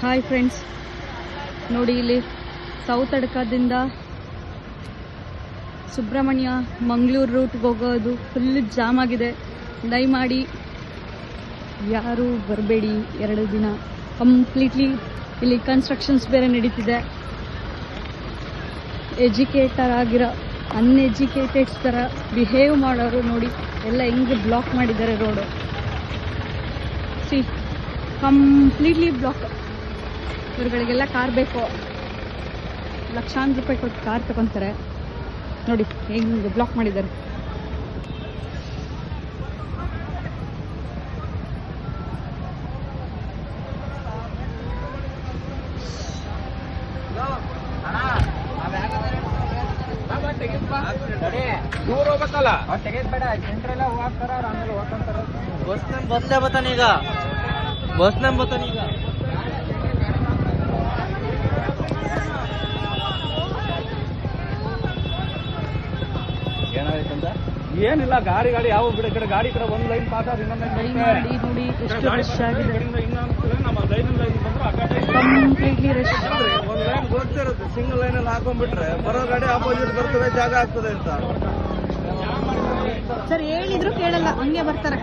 Hi friends, ನೋಡಿ ಇಲ್ಲಿ south ಅಡ್ಕದಿಂದ Subrahmanya Mangaluru ರೂಟ್ಗೆ ಹೋಗೋದು ಫುಲ್ ಜಾಮ್ ಆಗಿದೆ. ದಯಮಾಡಿ ಯಾರು ಬರಬೇಡಿ. 2 ದಿನ ಕಂಪ್ಲೀಟ್ಲಿ ಇಲ್ಲಿ ಕನ್ಸ್ಟ್ರಕ್ಷನ್ಸ್ ಬೇರೆ ನಡೀತಿದೆ. ಎಜುಕೇಟರ್ ಆಗಿರೋ ಅನ್ಎಜುಕೇಟೆಡ್ಸ್ ಥರ ಬಿಹೇವ್ ಮಾಡೋರು ನೋಡಿ ಎಲ್ಲ ಹೆಂಗೆ ಬ್ಲಾಕ್ ಮಾಡಿದ್ದಾರೆ ರೋಡು. See completely block. ಇವ್ರುಗಳಿಗೆಲ್ಲ ಕಾರ್ ಬೇಕು, ಲಕ್ಷಾಂತರ ರೂಪಾಯಿ ಕೊಟ್ಟು ಕಾರ್ ತಗೊತಾರೆ. ನೋಡಿ ಹೆಂಗೆ ಬ್ಲಾಕ್ ಮಾಡಿದ್ದಾರೆ. ದೂರ ಹೋಗ್ಬೇಕಲ್ಲ, ತೆಗೆದ್ಬೇಡ. ಜನರೆಲ್ಲ ಹೋಗ್ತಾರ, ಆಮೇಲೆ ಹೋಗ್ತಾರ. ಬಸ್ ನಮ್ ಬಂದೇ ಬತ್ತಾನ ಈಗ, ಬಸ್ ನಮ್ ಬತ್ತಾನ ಈಗ. ಏನಾಯ್ತಂತ ಏನಿಲ್ಲ, ಗಾಡಿ ಯಾವ ಬಿಡ ಕಡೆ ಗಾಡಿ ಕಡೆ ಒಂದ್ ಲೈನ್ ಪಾಸ್ ಆದ್ರೆ ಇನ್ನೊಂದ್ ಲೈನ್ ನೋಡಿ ಎಷ್ಟು ರಶ್ ಆಗಿದೆ. ನಮ್ಮ ಲೈನ್ ಬಂದ್ರೆ ಕಂಪ್ಲೀಟ್ಲಿ ರಶ್. ಒಂದ್ ಲೈನ್ ಗೊತ್ತಿರುತ್ತೆ, ಸಿಂಗಲ್ ಲೈನ್ ಅಲ್ಲಿ ಹಾಕೊಂಡ್ಬಿಟ್ರೆ ಬರೋ ಗಾಡಿ ಆಪೋಸಿಟ್ ಬರ್ತದೆ, ಜಾಗ ಆಗ್ತದೆ ಅಂತ. ಸರ್ ಹೇಳಿದ್ರು ಕೇಳಲ್ಲ, ಹಂಗೆ ಬರ್ತಾರೆ.